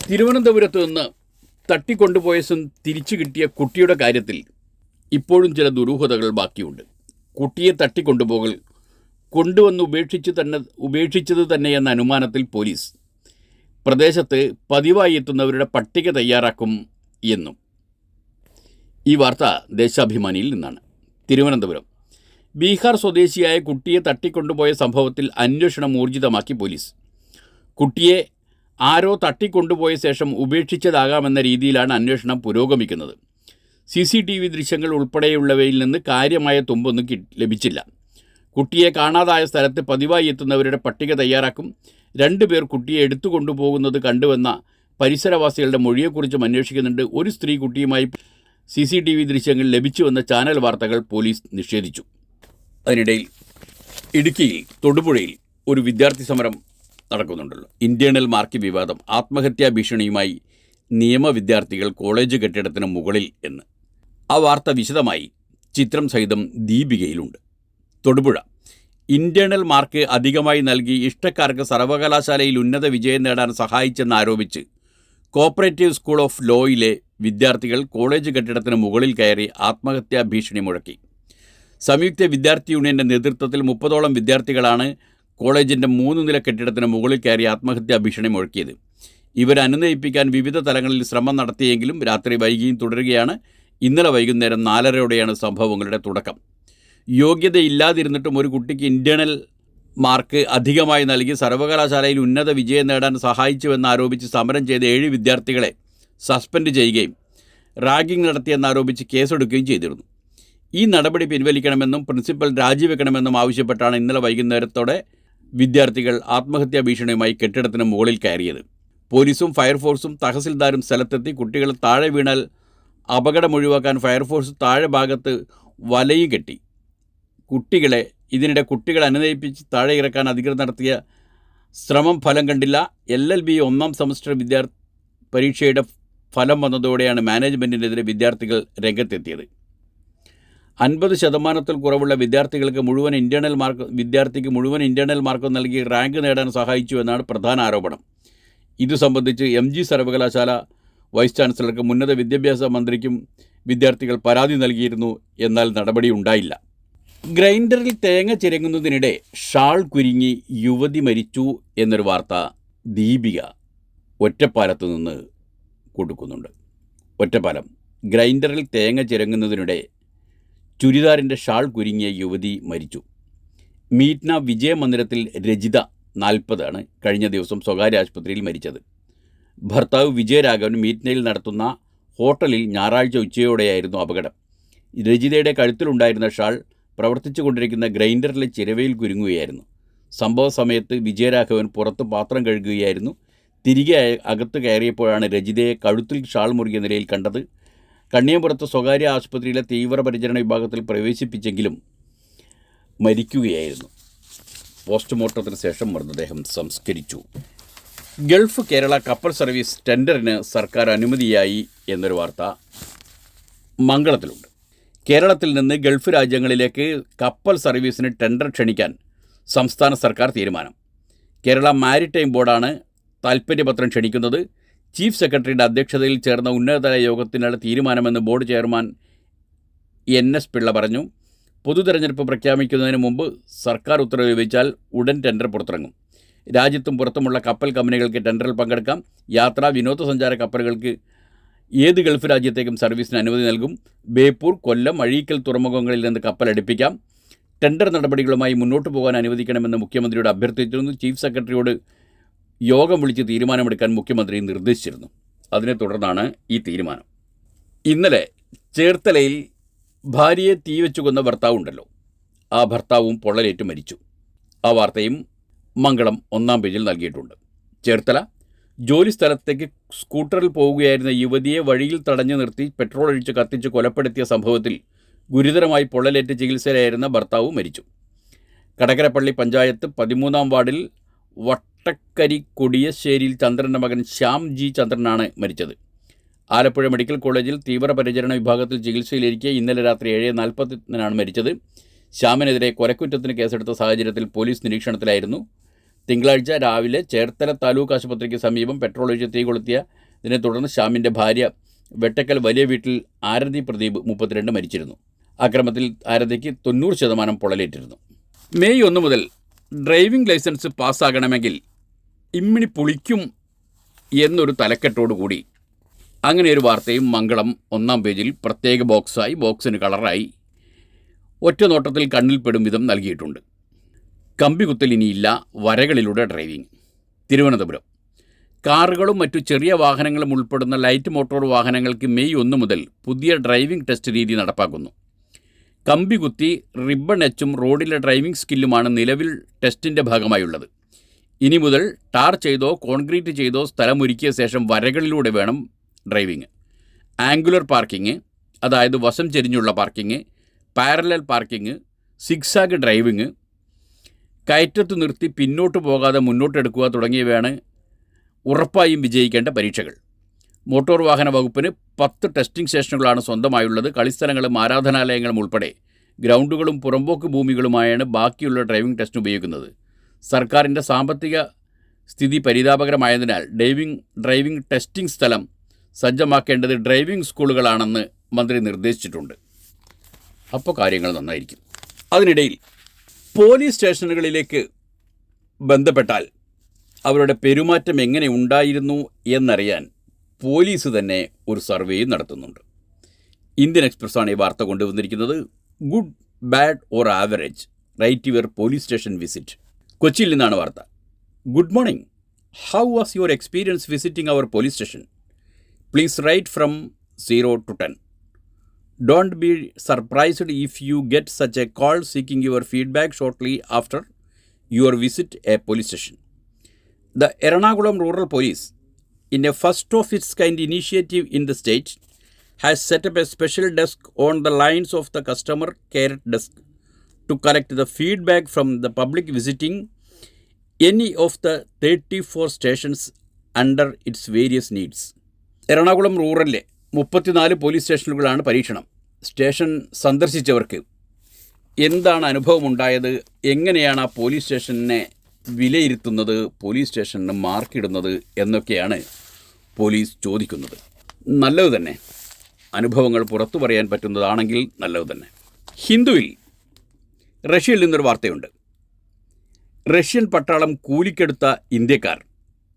തിരുവനന്തപുരത്ത് നിന്ന് തട്ടിക്കൊണ്ടുപോയസും തിരിച്ചു കിട്ടിയ കുട്ടിയുടെ കാര്യത്തിൽ ഇപ്പോഴും ചില ദുരൂഹതകൾ ബാക്കിയുണ്ട്. കുട്ടിയെ തട്ടിക്കൊണ്ടുപോകൽ കൊണ്ടുവന്ന് ഉപേക്ഷിച്ചത് തന്നെയെന്ന അനുമാനത്തിൽ പോലീസ് പ്രദേശത്ത് പതിവായി എത്തുന്നവരുടെ പട്ടിക തയ്യാറാക്കും എന്നും. ഈ വാർത്ത ദേശാഭിമാനിയിൽ നിന്നാണ്. തിരുവനന്തപുരം ബീഹാർ സ്വദേശിയായ കുട്ടിയെ തട്ടിക്കൊണ്ടുപോയ സംഭവത്തിൽ അന്വേഷണം ഊർജിതമാക്കി പോലീസ്. കുട്ടിയെ ആരോ തട്ടിക്കൊണ്ടുപോയ ശേഷം ഉപേക്ഷിച്ചതാകാമെന്ന രീതിയിലാണ് അന്വേഷണം പുരോഗമിക്കുന്നത്. CCTV ദൃശ്യങ്ങൾ ഉൾപ്പെടെയുള്ളവയിൽ നിന്ന് കാര്യമായ തുമ്പൊന്നും ലഭിച്ചില്ല. കുട്ടിയെ കാണാതായ സ്ഥലത്ത് പതിവായി എത്തുന്നവരുടെ പട്ടിക തയ്യാറാക്കും. 2 പേർ കുട്ടിയെ എടുത്തുകൊണ്ടുപോകുന്നത് കണ്ടുവെന്ന പരിസരവാസികളുടെ മൊഴിയെക്കുറിച്ചും അന്വേഷിക്കുന്നുണ്ട്. ഒരു സ്ത്രീ കുട്ടിയുമായി CCTV ദൃശ്യങ്ങൾ ലഭിച്ചുവെന്ന ചാനൽ വാർത്തകൾ പോലീസ് നിഷേധിച്ചു. അതിനിടയിൽ ഇടുക്കിയിൽ തൊടുപുഴയിൽ ഒരു വിദ്യാർത്ഥി സമരം നടക്കുന്നുണ്ടല്ലോ. ഇന്റേണൽ മാർക്ക് വിവാദം, ആത്മഹത്യാ ഭീഷണിയുമായി നിയമവിദ്യാർത്ഥികൾ കോളേജ് കെട്ടിടത്തിന് മുകളിൽ എന്ന്. ആ വാർത്ത വിശദമായി ചിത്രം സഹിതം ദീപികയിലുണ്ട്. തൊടുപുഴ ഇന്റേണൽ മാർക്ക് അധികമായി നൽകി ഇഷ്ടക്കാർക്ക് സർവകലാശാലയിൽ ഉന്നത വിജയം നേടാൻ സഹായിച്ചെന്നാരോപിച്ച് കോപ്പറേറ്റീവ് സ്കൂൾ ഓഫ് ലോയിലെ വിദ്യാർത്ഥികൾ കോളേജ് കെട്ടിടത്തിന് മുകളിൽ കയറി ആത്മഹത്യാ ഭീഷണി മുഴക്കി. സംയുക്ത വിദ്യാർത്ഥി യൂണിയൻ്റെ നേതൃത്വത്തിൽ 30ഓളം വിദ്യാർത്ഥികളാണ് കോളേജിൻ്റെ 3 നില കെട്ടിടത്തിന് മുകളിൽ കയറി ആത്മഹത്യാ ഭീഷണി മുഴക്കിയത്. ഇവരെ അനുനയിപ്പിക്കാൻ വിവിധ തലങ്ങളിൽ ശ്രമം നടത്തിയെങ്കിലും രാത്രി വൈകിയും തുടരുകയാണ്. ഇന്നലെ വൈകുന്നേരം 4:30യോടെയാണ് സംഭവങ്ങളുടെ തുടക്കം. യോഗ്യതയില്ലാതിരുന്നിട്ടും ഒരു കുട്ടിക്ക് ഇന്റേണൽ മാർക്ക് അധികമായി നൽകി സർവകലാശാലയിൽ ഉന്നത വിജയം നേടാൻ സഹായിച്ചുവെന്നാരോപിച്ച് സമരം ചെയ്ത 7 വിദ്യാർത്ഥികളെ സസ്പെൻഡ് ചെയ്യുകയും റാഗിംഗ് നടത്തിയെന്നാരോപിച്ച് കേസെടുക്കുകയും ചെയ്തിരുന്നു. ഈ നടപടി പിൻവലിക്കണമെന്നും പ്രിൻസിപ്പൽ രാജിവെക്കണമെന്നും ആവശ്യപ്പെട്ടാണ് ഇന്നലെ വൈകുന്നേരത്തോടെ വിദ്യാർത്ഥികൾ ആത്മഹത്യാ ഭീഷണിയുമായി കെട്ടിടത്തിന് മുകളിൽ കയറിയത്. പോലീസും ഫയർഫോഴ്സും തഹസിൽദാരും സ്ഥലത്തെത്തി. കുട്ടികൾ താഴെ വീണാൽ അപകടം ഒഴിവാക്കാൻ ഫയർഫോഴ്സ് താഴെ ഭാഗത്ത് വലയും കെട്ടി. ഇതിനിടെ കുട്ടികളെ അനുനയിപ്പിച്ച് താഴെ ഇറക്കാൻ അധികൃതർ നടത്തിയ ശ്രമം ഫലം കണ്ടില്ല. LLB 1ാം സെമസ്റ്റർ പരീക്ഷയുടെ ഫലം വന്നതോടെയാണ് മാനേജ്മെൻറ്റിനെതിരെ വിദ്യാർത്ഥികൾ രംഗത്തെത്തിയത്. 50% കുറവുള്ള വിദ്യാർത്ഥിക്ക് മുഴുവൻ ഇന്റേണൽ മാർക്ക് നൽകി റാങ്ക് നേടാൻ സഹായിച്ചു എന്നാണ് പ്രധാന ആരോപണം. ഇതു സംബന്ധിച്ച് MG സർവകലാശാല വൈസ് ചാൻസലർക്ക് ഉന്നത വിദ്യാഭ്യാസ മന്ത്രിക്കും വിദ്യാർത്ഥികൾ പരാതി നൽകിയിരുന്നു. എന്നാൽ നടപടി ഉണ്ടായില്ല. ഗ്രൈൻഡറിൽ തേങ്ങ ചിരങ്ങുന്നതിനിടെ ഷാൾ കുരുങ്ങി യുവതി മരിച്ചു എന്നൊരു വാർത്ത ദീപിക ഒറ്റപ്പാലത്ത് നിന്ന് കൊടുക്കുന്നുണ്ട്. ഒറ്റപ്പാലം ഗ്രൈൻഡറിൽ തേങ്ങ ചിരങ്ങുന്നതിനിടെ ചുരിദാറിൻ്റെ ഷാൾ കുരുങ്ങിയ യുവതി മരിച്ചു. മീറ്റ്ന വിജയമന്ദിരത്തിൽ രജിത 40 കഴിഞ്ഞ ദിവസം സ്വകാര്യ ആശുപത്രിയിൽ മരിച്ചത്. ഭർത്താവ് വിജയരാഘവൻ മീറ്റ്നയിൽ നടത്തുന്ന ഹോട്ടലിൽ ഞായറാഴ്ച ഉച്ചയോടെയായിരുന്നു അപകടം. രജിതയുടെ കഴുത്തിലുണ്ടായിരുന്ന ഷാൾ പ്രവർത്തിച്ചു കൊണ്ടിരിക്കുന്ന ഗ്രൈൻഡറിലെ ചിരവയിൽ കുരുങ്ങുകയായിരുന്നു. സംഭവ സമയത്ത് വിജയരാഘവൻ പുറത്ത് പാത്രം കഴുകുകയായിരുന്നു. തിരികെ അകത്ത് കയറിയപ്പോഴാണ് രജിതയെ കഴുത്തിൽ ഷാൾ മുറുകിയ നിലയിൽ കണ്ടത്. കണ്ണിയമ്പുറത്ത് സ്വകാര്യ ആശുപത്രിയിലെ തീവ്രപരിചരണ വിഭാഗത്തിൽ പ്രവേശിപ്പിച്ചെങ്കിലും മരിക്കുകയായിരുന്നു. പോസ്റ്റ്മോർട്ടത്തിന് ശേഷം മൃതദേഹം സംസ്കരിച്ചു. ഗൾഫ് കേരള കപ്പൽ സർവീസ് ടെൻഡറിന് സർക്കാർ അനുമതിയായി എന്നൊരു വാർത്ത മംഗളത്തിലുണ്ട്. കേരളത്തിൽ നിന്ന് ഗൾഫ് രാജ്യങ്ങളിലേക്ക് കപ്പൽ സർവീസിന് ടെൻഡർ ക്ഷണിക്കാൻ സംസ്ഥാന സർക്കാർ തീരുമാനം. കേരള മാരിടൈം ബോർഡാണ് താൽപ്പര്യപത്രം ക്ഷണിക്കുന്നത്. ചീഫ് സെക്രട്ടറിയുടെ അധ്യക്ഷതയിൽ ചേർന്ന ഉന്നതതല യോഗത്തിനാണ് തീരുമാനമെന്ന് ബോർഡ് ചെയർമാൻ NS പിള്ള പറഞ്ഞു. പൊതുതെരഞ്ഞെടുപ്പ് പ്രഖ്യാപിക്കുന്നതിന് മുമ്പ് സർക്കാർ ഉത്തരവ് ലഭിച്ചാൽ ഉടൻ ടെൻഡർ പുറത്തിറങ്ങും. രാജ്യത്തും പുറത്തുമുള്ള കപ്പൽ കമ്പനികൾക്ക് ടെൻഡറിൽ പങ്കെടുക്കാം. യാത്രാ വിനോദസഞ്ചാര കപ്പലുകൾക്ക് ഏത് ഗൾഫ് രാജ്യത്തേക്കും സർവീസിന് അനുമതി നൽകും. ബേപ്പൂർ, കൊല്ലം, അഴീക്കൽ തുറമുഖങ്ങളിൽ നിന്ന് കപ്പൽ അടുപ്പിക്കാം. ടെൻഡർ നടപടികളുമായി മുന്നോട്ട് പോകാൻ അനുവദിക്കണമെന്ന് മുഖ്യമന്ത്രിയോട് അഭ്യർത്ഥിച്ചിരുന്നു. ചീഫ് സെക്രട്ടറിയോട് യോഗം വിളിച്ച് തീരുമാനമെടുക്കാൻ മുഖ്യമന്ത്രി നിർദ്ദേശിച്ചിരുന്നു. അതിനെ തുടർന്നാണ് ഈ തീരുമാനം. ഇന്നലെ ചേർത്തലയിൽ ഭാര്യയെ തീവെച്ചു കൊന്ന ഭർത്താവുണ്ടല്ലോ, ആ ഭർത്താവും പൊള്ളലേറ്റ് മരിച്ചു. ആ വാർത്തയും മംഗളം 1ാം പേജിൽ നൽകിയിട്ടുണ്ട്. ചേർത്തല ജോലി സ്ഥലത്തേക്ക് സ്കൂട്ടറിൽ പോവുകയായിരുന്ന യുവതിയെ വഴിയിൽ തടഞ്ഞു നിർത്തി പെട്രോൾ ഒഴിച്ച് കത്തിച്ച് കൊലപ്പെടുത്തിയ സംഭവത്തിൽ ഗുരുതരമായി പൊള്ളലേറ്റ് ചികിത്സയിലായിരുന്ന ഭർത്താവ് മരിച്ചു. കടകരപ്പള്ളി പഞ്ചായത്ത് 13ാം വാർഡിൽ വട്ടക്കരി കൊടിയശ്ശേരിയിൽ ചന്ദ്രൻ്റെ മകൻ ശ്യാം ജി ചന്ദ്രനാണ് മരിച്ചത്. ആലപ്പുഴ മെഡിക്കൽ കോളേജിൽ തീവ്രപരിചരണ വിഭാഗത്തിൽ ചികിത്സയിലിരിക്കെ ഇന്നലെ രാത്രി 7:40 മരിച്ചത്. ശ്യാമിനെതിരെ കൊലക്കുറ്റത്തിന് കേസെടുത്ത സാഹചര്യത്തിൽ പോലീസ് നിരീക്ഷണത്തിലായിരുന്നു. തിങ്കളാഴ്ച രാവിലെ ചേർത്തല താലൂക്ക് ആശുപത്രിക്ക് സമീപം പെട്രോൾ ഒഴിച്ച് തീ കൊളുത്തിയതിനെ തുടർന്ന് ശ്യാമിൻ്റെ ഭാര്യ വെട്ടക്കൽ വലിയ വീട്ടിൽ ആരതി പ്രദീപ് 32 മരിച്ചിരുന്നു. അക്രമത്തിൽ ആരതിക്ക് 90% പൊള്ളലേറ്റിരുന്നു. മെയ് 1 മുതൽ ഡ്രൈവിംഗ് ലൈസൻസ് പാസ്സാകണമെങ്കിൽ ഇമ്മിണി പുളിക്കും എന്നൊരു തലക്കെട്ടോടുകൂടി അങ്ങനെയൊരു വാർത്തയും മംഗളം 1-ാം പേജിൽ പ്രത്യേക ബോക്സായി, ബോക്സിന് കളറായി ഒറ്റ നോട്ടത്തിൽ കണ്ണിൽപ്പെടും വിധം നൽകിയിട്ടുണ്ട്. കമ്പികുത്തൽ ഇനിയില്ല, വരകളിലൂടെ ഡ്രൈവിംഗ്. തിരുവനന്തപുരം കാറുകളും മറ്റു ചെറിയ വാഹനങ്ങളും ഉൾപ്പെടുന്ന ലൈറ്റ് മോട്ടോർ വാഹനങ്ങൾക്ക് മെയ് 1 മുതൽ പുതിയ ഡ്രൈവിംഗ് ടെസ്റ്റ് രീതി നടപ്പാക്കുന്നു. കമ്പികുത്തി റിബൺ എച്ചും റോഡിലെ ഡ്രൈവിംഗ് സ്കില്ലുമാണ് നിലവിൽ ടെസ്റ്റിൻ്റെ ഭാഗമായുള്ളത്. ഇനി മുതൽ ടാർ ചെയ്തോ കോൺക്രീറ്റ് ചെയ്തോ സ്ഥലമൊരുക്കിയ ശേഷം വരകളിലൂടെ വേണം ഡ്രൈവിംഗ്. ആംഗുലർ പാർക്കിംഗ്, അതായത് വശം ചെരിഞ്ഞുള്ള parking, parallel parking, zigzag driving, കയറ്റത്ത് നിർത്തി പിന്നോട്ട് പോകാതെ മുന്നോട്ടെടുക്കുക തുടങ്ങിയവയാണ് ഉറപ്പായും വിജയിക്കേണ്ട പരീക്ഷകൾ. മോട്ടോർ വാഹന വകുപ്പിന് 10 ടെസ്റ്റിംഗ് സ്റ്റേഷനുകളാണ് സ്വന്തമായുള്ളത്. കളിസ്ഥലങ്ങളും ആരാധനാലയങ്ങളും ഉൾപ്പെടെ ഗ്രൗണ്ടുകളും പുറമ്പോക്ക് ഭൂമികളുമായാണ് ബാക്കിയുള്ള ഡ്രൈവിംഗ് ടെസ്റ്റിന് ഉപയോഗിക്കുന്നത്. സർക്കാരിൻ്റെ സാമ്പത്തിക സ്ഥിതി പരിതാപകരമായതിനാൽ ഡ്രൈവിംഗ് ടെസ്റ്റിംഗ് സ്ഥലം സജ്ജമാക്കേണ്ടത് ഡ്രൈവിംഗ് സ്കൂളുകളാണെന്ന് മന്ത്രി നിർദ്ദേശിച്ചിട്ടുണ്ട്. അപ്പോൾ കാര്യങ്ങൾ നന്നായിരിക്കും. അതിനിടയിൽ പോലീസ് സ്റ്റേഷനുകളിലേക്ക് ബന്ധപ്പെട്ടാൽ അവരുടെ പെരുമാറ്റം എങ്ങനെ ഉണ്ടായിരുന്നു എന്നറിയാൻ പോലീസ് തന്നെ ഒരു സർവേയും നടത്തുന്നുണ്ട്. ഇന്ത്യൻ എക്സ്പ്രസ്സാണ് ഈ വാർത്ത കൊണ്ടുവന്നിരിക്കുന്നത്. Good, bad or average, write your police station visit. കൊച്ചിയിൽ നിന്നാണ് വാർത്ത. Good morning. How was your experience visiting our police station? Please write from 0 to 10. Don't be surprised if you get such a call seeking your feedback shortly after your visit a police station. The Ernakulam Rural Police, in a first of its kind initiative in the state, has set up a special desk on the lines of the customer care desk to collect the feedback from the public visiting any of the 34 stations under its various needs. Ernakulam റൂറലിലെ 34 police സ്റ്റേഷനുകളാണ് പരീക്ഷണം. Station സന്ദർശിച്ചവർക്ക് എന്താണ് അനുഭവമുണ്ടായത്, എങ്ങനെയാണ് ആ police സ്റ്റേഷനെ വിലയിരുത്തുന്നത്, police സ്റ്റേഷന് മാർക്കിടുന്നത് എന്നൊക്കെയാണ് police ചോദിക്കുന്നത്. നല്ലത് തന്നെ, അനുഭവങ്ങൾ പുറത്തു പറയാൻ പറ്റുന്നതാണെങ്കിൽ നല്ലത് തന്നെ. ഹിന്ദുവിൽ റഷ്യയിൽ നിന്നൊരു വാർത്തയുണ്ട്. റഷ്യൻ പട്ടാളം കൂലിക്കെടുത്ത ഇന്ത്യക്കാർ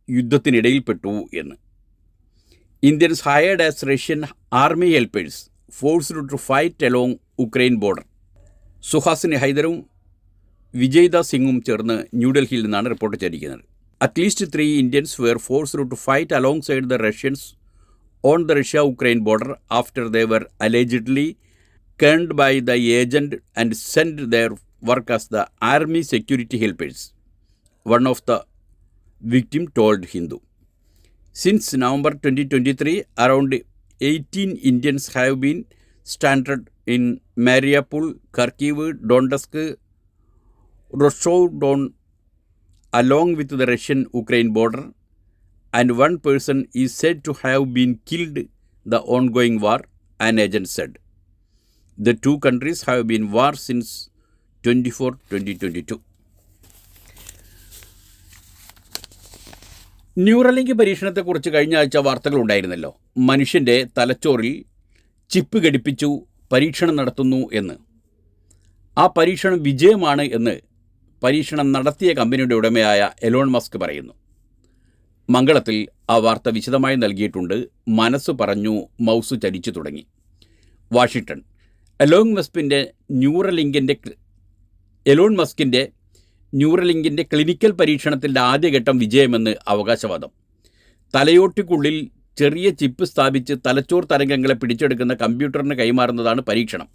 യുദ്ധത്തിനിടയിൽപ്പെട്ടു എന്ന്. Indians hired as Russian army helpers forced to fight along Ukraine border. Suhasini ഹൈദറും വിജയ്ദാസ് സിംഗും ചേർന്ന് ന്യൂഡൽഹിയിൽ നിന്നാണ് റിപ്പോർട്ട് ചെയ്തിരിക്കുന്നത്. At least 3 Indians were forced to fight alongside the Russians on the Russia-Ukraine border after they were allegedly conned by the agent and sent their work as the army security helpers, one of the victim told Hindu. Since November 2023, around 18 Indians have been stranded in Mariupol, Kharkiv, Donetsk, Rostov-on along with the Russian-Ukraine border, and one person is said to have been killed in the ongoing war, an agent said. The two countries have been at war since 2022. Neuralink പരീക്ഷണത്തെക്കുറിച്ച് കഴിഞ്ഞ ആഴ്ച വാർത്തകളുണ്ടായിരുന്നല്ലോ. മനുഷ്യൻ്റെ തലച്ചോറിൽ chip ഘടിപ്പിച്ചു പരീക്ഷണം നടത്തുന്നു എന്ന്. ആ പരീക്ഷണം വിജയമാണ് എന്ന് പരീക്ഷണം നടത്തിയ കമ്പനിയുടെ ഉടമയായ എലോൺ മസ്ക് പറയുന്നു. മംഗളത്തിൽ ആ വാർത്ത വിശദമായി നൽകിയിട്ടുണ്ട്. മനസ്സ് പറഞ്ഞു, മൗസ് ചലിച്ചു തുടങ്ങി. വാഷിങ്ടൺ എലോൺ മസ്കിൻ്റെ ന്യൂറലിങ്കിൻ്റെ ക്ലിനിക്കൽ പരീക്ഷണത്തിൻ്റെ ആദ്യഘട്ടം വിജയമെന്ന് അവകാശവാദം. തലയോട്ടിക്കുള്ളിൽ ചെറിയ ചിപ്പ് സ്ഥാപിച്ച് തലച്ചോർ തരംഗങ്ങളെ പിടിച്ചെടുക്കുന്ന കമ്പ്യൂട്ടറിന് കൈമാറുന്നതാണ് പരീക്ഷണം.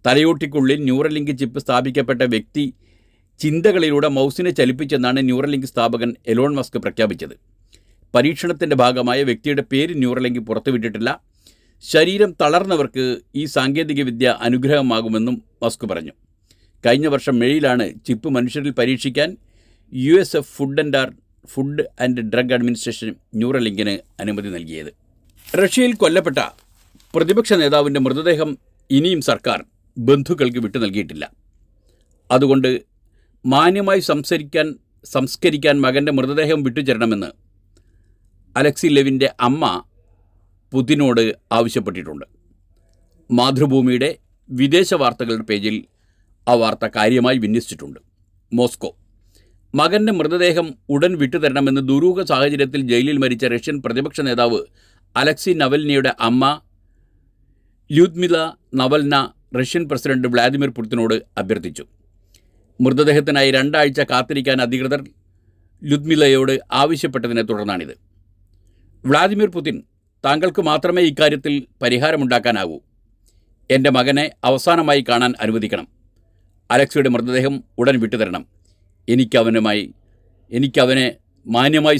തലയോട്ടിക്കുള്ളിൽ ന്യൂറലിങ്ക് ചിപ്പ് സ്ഥാപിക്കപ്പെട്ട വ്യക്തി ചിന്തകളിലൂടെ മൗസിനെ ചലിപ്പിച്ചെന്നാണ് ന്യൂറലിങ്ക് സ്ഥാപകൻ എലോൺ മസ്ക് പ്രഖ്യാപിച്ചത്. പരീക്ഷണത്തിൻ്റെ ഭാഗമായ വ്യക്തിയുടെ പേര് ന്യൂറലിങ്ക് പുറത്തുവിട്ടിട്ടില്ല. ശരീരം തളർന്നവർക്ക് ഈ സാങ്കേതികവിദ്യ അനുഗ്രഹമാകുമെന്നും മസ്ക് പറഞ്ഞു. കഴിഞ്ഞ വർഷം മെയ്യിലാണ് ചിപ്പ് മനുഷ്യരിൽ പരീക്ഷിക്കാൻ US food and drug administration ന്യൂറലിങ്കിന് അനുമതി നൽകിയത്. റഷ്യയിൽ കൊല്ലപ്പെട്ട പ്രതിപക്ഷ നേതാവിൻ്റെ മൃതദേഹം ഇനിയും സർക്കാർ ബന്ധുക്കൾക്ക് വിട്ടു നൽകിയിട്ടില്ല. അതുകൊണ്ട് മാന്യമായി സംസാരിക്കാൻ സംസ്കരിക്കാൻ മകൻ്റെ മൃതദേഹം വിട്ടുചേരണമെന്ന് അലക്സി ലെവിൻ്റെ അമ്മ പുതിനോട് ആവശ്യപ്പെട്ടിട്ടുണ്ട്. മാതൃഭൂമിയുടെ വിദേശ വാർത്തകളുടെ പേജിൽ ആ വാർത്ത കാര്യമായി വിന്യസിച്ചിട്ടുണ്ട്. മോസ്കോ: മകൻ്റെ മൃതദേഹം ഉടൻ വിട്ടുതരണമെന്ന് ദുരൂഹ സാഹചര്യത്തിൽ ജയിലിൽ മരിച്ച റഷ്യൻ പ്രതിപക്ഷ നേതാവ് അലക്സി നവൽനിയുടെ അമ്മ ല്യൂദ്മില നവൽന റഷ്യൻ പ്രസിഡന്റ് വ്ളാദിമിർ പുടിനോട് അഭ്യർത്ഥിച്ചു. മൃതദേഹത്തിനായി 2 ആഴ്ച കാത്തിരിക്കാൻ അധികൃതർ ല്യൂദ്മിലയോട് ആവശ്യപ്പെട്ടതിനെ തുടർന്നാണിത്. വ്ളാദിമിർ പുടിൻ: താങ്കൾക്ക് മാത്രമേ ഇക്കാര്യത്തിൽ പരിഹാരമുണ്ടാക്കാനാകൂ. എൻ്റെ മകനെ അവസാനമായി കാണാൻ അനുവദിക്കണം. അലക്സിയുടെ മൃതദേഹം ഉടൻ വിട്ടുതരണം. എനിക്കവനെ മാന്യമായി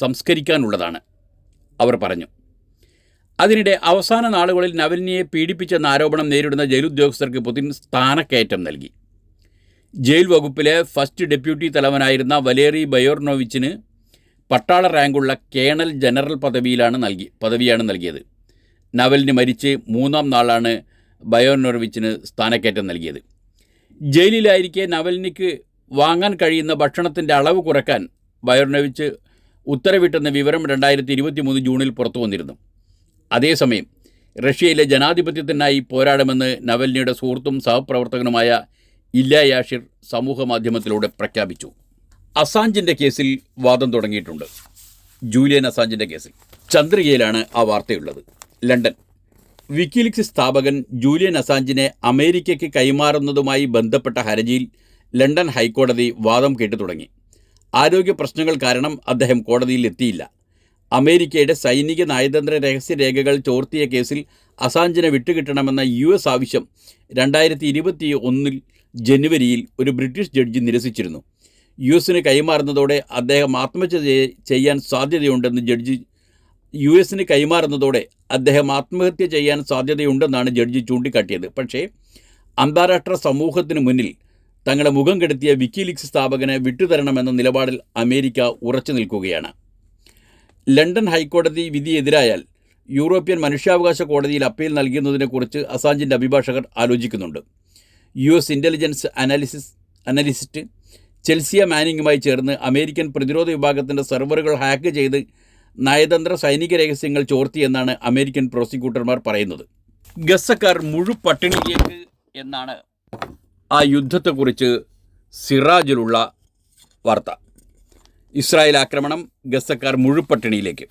സംസ്കരിക്കാനുള്ളതാണ്, അവർ പറഞ്ഞു. അതിനിടെ അവസാന നാളുകളിൽ നവൽനിയെ പീഡിപ്പിച്ചെന്ന ആരോപണം നേരിടുന്ന ജയിലുദ്യോഗസ്ഥർക്ക് പുതിൻ സ്ഥാനക്കയറ്റം നൽകി. ജയിൽ വകുപ്പിലെ ഫസ്റ്റ് ഡെപ്യൂട്ടി തലവനായിരുന്ന വലേറി ബയോർനോവിച്ചിന് പട്ടാള റാങ്കുള്ള കേണൽ ജനറൽ പദവിയാണ് നൽകിയത്. നവൽനി മരിച്ച് 3-ാം നാളാണ് ബയോർനോവിച്ചിന് സ്ഥാനക്കയറ്റം നൽകിയത്. ജയിലിലായിരിക്കെ നവൽനിക്ക് വാങ്ങാൻ കഴിയുന്ന ഭക്ഷണത്തിൻ്റെ അളവ് കുറയ്ക്കാൻ ബയോർനോവിച്ച് ഉത്തരവിട്ടെന്ന വിവരം 2023 ജൂണിൽ പുറത്തു വന്നിരുന്നു. അതേസമയം റഷ്യയിലെ ജനാധിപത്യത്തിനായി പോരാടുമെന്ന് നവൽനിയുടെ സുഹൃത്തും സഹപ്രവർത്തകനുമായ ഇല്യ യാഷിർ സമൂഹ മാധ്യമത്തിലൂടെ പ്രഖ്യാപിച്ചു. അസാഞ്ചിൻ്റെ കേസിൽ വാദം തുടങ്ങിയിട്ടുണ്ട്. ജൂലിയൻ അസാഞ്ചിൻ്റെ കേസിൽ ചന്ദ്രികയിലാണ് ആ വാർത്തയുള്ളത്. ലണ്ടൻ: വിക്കിലീക്സ് സ്ഥാപകൻ ജൂലിയൻ അസാഞ്ചിനെ അമേരിക്കയ്ക്ക് കൈമാറുന്നതുമായി ബന്ധപ്പെട്ട ഹർജിയിൽ ലണ്ടൻ ഹൈക്കോടതി വാദം കേട്ടു തുടങ്ങി. ആരോഗ്യ പ്രശ്നങ്ങൾ കാരണം അദ്ദേഹം കോടതിയിൽ എത്തിയില്ല. അമേരിക്കയുടെ സൈനിക നയതന്ത്ര രഹസ്യരേഖകൾ ചോർത്തിയ കേസിൽ അസാഞ്ചിനെ വിട്ടുകിട്ടണമെന്ന US ആവശ്യം 2021 ജനുവരിയിൽ ഒരു ബ്രിട്ടീഷ് ജഡ്ജി നിരസിച്ചിരുന്നു. US കൈമാറുന്നതോടെ അദ്ദേഹം ആത്മഹത്യ ചെയ്യാൻ സാധ്യതയുണ്ടെന്ന് സാധ്യതയുണ്ടെന്നാണ് ജഡ്ജി ചൂണ്ടിക്കാട്ടിയത്. പക്ഷേ അന്താരാഷ്ട്ര സമൂഹത്തിന് മുന്നിൽ തങ്ങളുടെ മുഖം കെടുത്തിയ വിക്കിലീക്സ് സ്ഥാപകനെ വിട്ടുതരണമെന്ന നിലപാടിൽ അമേരിക്ക ഉറച്ചു നിൽക്കുകയാണ്. ലണ്ടൻ ഹൈക്കോടതി വിധിയെതിരായാൽ യൂറോപ്യൻ മനുഷ്യാവകാശ കോടതിയിൽ അപ്പീൽ നൽകുന്നതിനെക്കുറിച്ച് അസാഞ്ചിൻ്റെ അഭിഭാഷകർ ആലോചിക്കുന്നുണ്ട്. US ഇൻ്റലിജൻസ് അനലിസ്റ്റ് ചെൽസിയ മാനിങ്ങുമായി ചേർന്ന് അമേരിക്കൻ പ്രതിരോധ വിഭാഗത്തിൻ്റെ സെർവറുകൾ ഹാക്ക് ചെയ്ത് നയതന്ത്ര സൈനിക രഹസ്യങ്ങൾ ചോർത്തിയെന്നാണ് അമേരിക്കൻ പ്രോസിക്യൂട്ടർമാർ പറയുന്നത്. ഗസക്കാർ മുഴുപട്ടിണിയിലേക്ക് എന്നാണ് ആ യുദ്ധത്തെക്കുറിച്ച് സിറാജിലുള്ള വാർത്ത. ഇസ്രായേൽ ആക്രമണം, ഗസക്കാർ മുഴുപട്ടിണിയിലേക്ക്.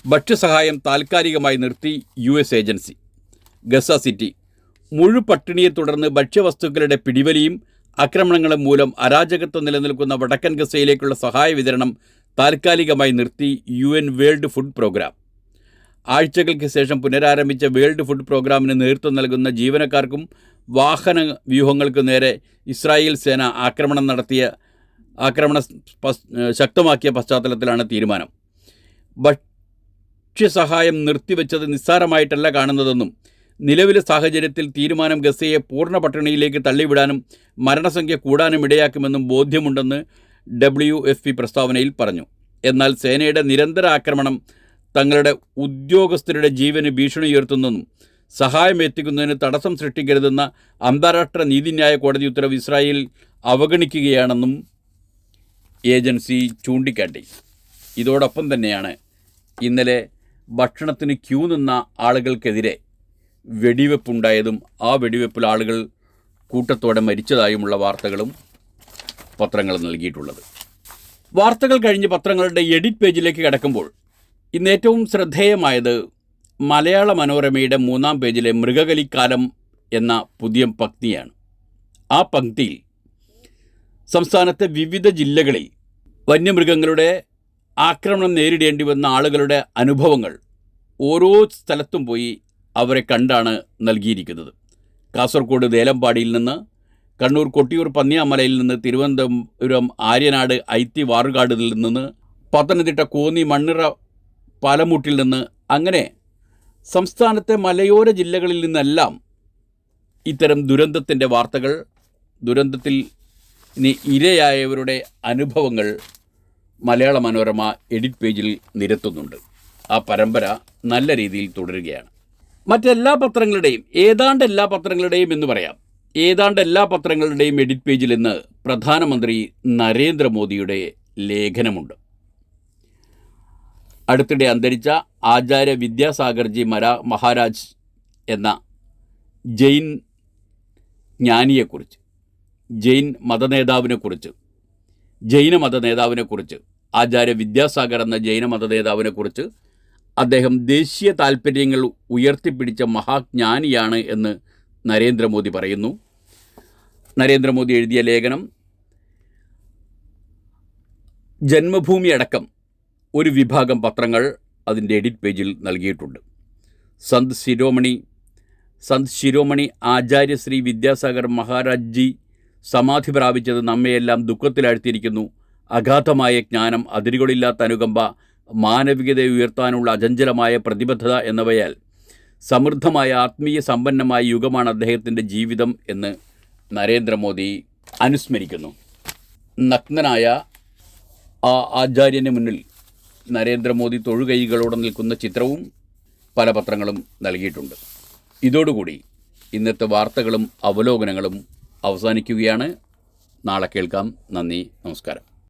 ഭക്ഷ്യസഹായം താൽക്കാലികമായി നിർത്തി US ഏജൻസി. ഗസ സിറ്റി: മുഴുപട്ടിണിയെ തുടർന്ന് ഭക്ഷ്യവസ്തുക്കളുടെ പിടിവലിയും ആക്രമണങ്ങളും മൂലം അരാജകത്വം നിലനിൽക്കുന്ന വടക്കൻ ഗസയിലേക്കുള്ള സഹായ വിതരണം താൽക്കാലികമായി നിർത്തി UN വേൾഡ് ഫുഡ് പ്രോഗ്രാം. ആഴ്ചകൾക്ക് ശേഷം പുനരാരംഭിച്ച വേൾഡ് ഫുഡ് പ്രോഗ്രാമിന് നേതൃത്വം നൽകുന്ന ജീവനക്കാർക്കും വാഹന വ്യൂഹങ്ങൾക്കു നേരെ ഇസ്രായേൽ സേന ആക്രമണം ശക്തമാക്കിയ പശ്ചാത്തലത്തിലാണ് തീരുമാനം. ഭക്ഷ്യസഹായം നിർത്തിവെച്ചത് നിസ്സാരമായിട്ടല്ല കാണുന്നതെന്നും നിലവിലെ സാഹചര്യത്തിൽ തീരുമാനം ഗസയെ പൂർണ്ണ പട്ടിണിയിലേക്ക് തള്ളിവിടാനും മരണസംഖ്യ കൂടാനും ഇടയാക്കുമെന്നും ബോധ്യമുണ്ടെന്ന് WFP പ്രസ്താവനയിൽ പറഞ്ഞു. എന്നാൽ സേനയുടെ നിരന്തര ആക്രമണം തങ്ങളുടെ ഉദ്യോഗസ്ഥരുടെ ജീവന് ഭീഷണി ഉയർത്തുന്നെന്നും സഹായം എത്തിക്കുന്നതിന് തടസ്സം സൃഷ്ടിക്കരുതെന്ന അന്താരാഷ്ട്ര നീതിന്യായ കോടതി ഉത്തരവ് ഇസ്രായേൽ അവഗണിക്കുകയാണെന്നും ഏജൻസി ചൂണ്ടിക്കാട്ടി. ഇതോടൊപ്പം തന്നെയാണ് ഇന്നലെ ഭക്ഷണത്തിന് ക്യൂ നിന്ന ആളുകൾക്കെതിരെ വെടിവെപ്പുണ്ടായതും ആ വെടിവെപ്പിൽ ആളുകൾ കൂട്ടത്തോടെ മരിച്ചതായുമുള്ള വാർത്തകളും പത്രങ്ങൾ നൽകിയിട്ടുള്ളത്. വാർത്തകൾ കഴിഞ്ഞ് പത്രങ്ങളുടെ എഡിറ്റ് പേജിലേക്ക് കടക്കുമ്പോൾ ഇന്ന് ഏറ്റവും ശ്രദ്ധേയമായത് മലയാള മനോരമയുടെ 3-ാം പേജിലെ മൃഗകലിക്കാലം എന്ന പുതിയ പങ്ക്തിയാണ്. ആ പങ്ക്തിയിൽ സംസ്ഥാനത്തെ വിവിധ ജില്ലകളിൽ വന്യമൃഗങ്ങളുടെ ആക്രമണം നേരിടേണ്ടി വന്ന ആളുകളുടെ അനുഭവങ്ങൾ ഓരോ സ്ഥലത്തും പോയി അവരെ കണ്ടാണ് നൽകിയിരിക്കുന്നത്. കാസർഗോഡ് ദേലമ്പാടിയിൽ നിന്ന്, കണ്ണൂർ കൊട്ടിയൂർ പന്നിയാമലയിൽ നിന്ന്, തിരുവനന്തപുരം ആര്യനാട് ഐത്തി വാറുകാടിൽ നിന്ന്, പത്തനംതിട്ട കോന്നി മണ്ണിറ പാലമൂട്ടിൽ നിന്ന്, അങ്ങനെ സംസ്ഥാനത്തെ മലയോര ജില്ലകളിൽ നിന്നെല്ലാം ഇത്തരം ദുരന്തത്തിൻ്റെ വാർത്തകൾ, ദുരന്തത്തിൽ ഇരയായവരുടെ അനുഭവങ്ങൾ മലയാള മനോരമ എഡിറ്റ് പേജിൽ നിരത്തുന്നുണ്ട്. ആ പരമ്പര നല്ല രീതിയിൽ തുടരുകയാണ്. മറ്റെല്ലാ പത്രങ്ങളുടെയും, ഏതാണ്ട് എല്ലാ പത്രങ്ങളുടെയും എന്ന് പറയാം, ഏതാണ്ട് എല്ലാ പത്രങ്ങളുടെയും എഡിറ്റ് പേജിൽ ഇന്ന് പ്രധാനമന്ത്രി നരേന്ദ്രമോദിയുടെ ലേഖനമുണ്ട്. അടുത്തിടെ അന്തരിച്ച ആചാര്യ വിദ്യാസാഗർജി മഹാരാജ് എന്ന ജൈൻ ജ്ഞാനിയെക്കുറിച്ച്, ജൈന മതനേതാവിനെക്കുറിച്ച്, ആചാര്യ വിദ്യാസാഗർ എന്ന ജൈന മതനേതാവിനെക്കുറിച്ച് അദ്ദേഹം ദേശീയ താൽപ്പര്യങ്ങൾ ഉയർത്തിപ്പിടിച്ച മഹാജ്ഞാനിയാണ് എന്ന് നരേന്ദ്രമോദി പറയുന്നു. നരേന്ദ്രമോദി എഴുതിയ ലേഖനം ജന്മഭൂമി അടക്കം ഒരു വിഭാഗം പത്രങ്ങൾ അതിൻ്റെ എഡിറ്റ് പേജിൽ നൽകിയിട്ടുണ്ട്. സന്ത് ശിരോമണി ആചാര്യ ശ്രീ വിദ്യാസാഗർ മഹാരാജ് ജി സമാധി പ്രാപിച്ചത് നമ്മയെല്ലാം ദുഃഖത്തിലാഴ്ത്തിയിരിക്കുന്നു. അഗാധമായ ജ്ഞാനം, അതിരുകളില്ലാത്ത അനുകമ്പ, മാനവികതയെ ഉയർത്താനുള്ള അചഞ്ചലമായ പ്രതിബദ്ധത എന്നിവയാൽ സമൃദ്ധമായ ആത്മീയ സമ്പന്നമായ യുഗമാണ് അദ്ദേഹത്തിൻ്റെ ജീവിതം എന്ന് നരേന്ദ്രമോദി അനുസ്മരിക്കുന്നു. നഗ്നനായ ആ ആചാര്യന് മുന്നിൽ നരേന്ദ്രമോദി തൊഴുകൈകളോടെ നിൽക്കുന്ന ചിത്രവും പല പത്രങ്ങളും നൽകിയിട്ടുണ്ട്. ഇതോടുകൂടി ഇന്നത്തെ വാർത്തകളും അവലോകനങ്ങളും അവസാനിക്കുകയാണ്. നാളെ കേൾക്കാം. നന്ദി, നമസ്കാരം.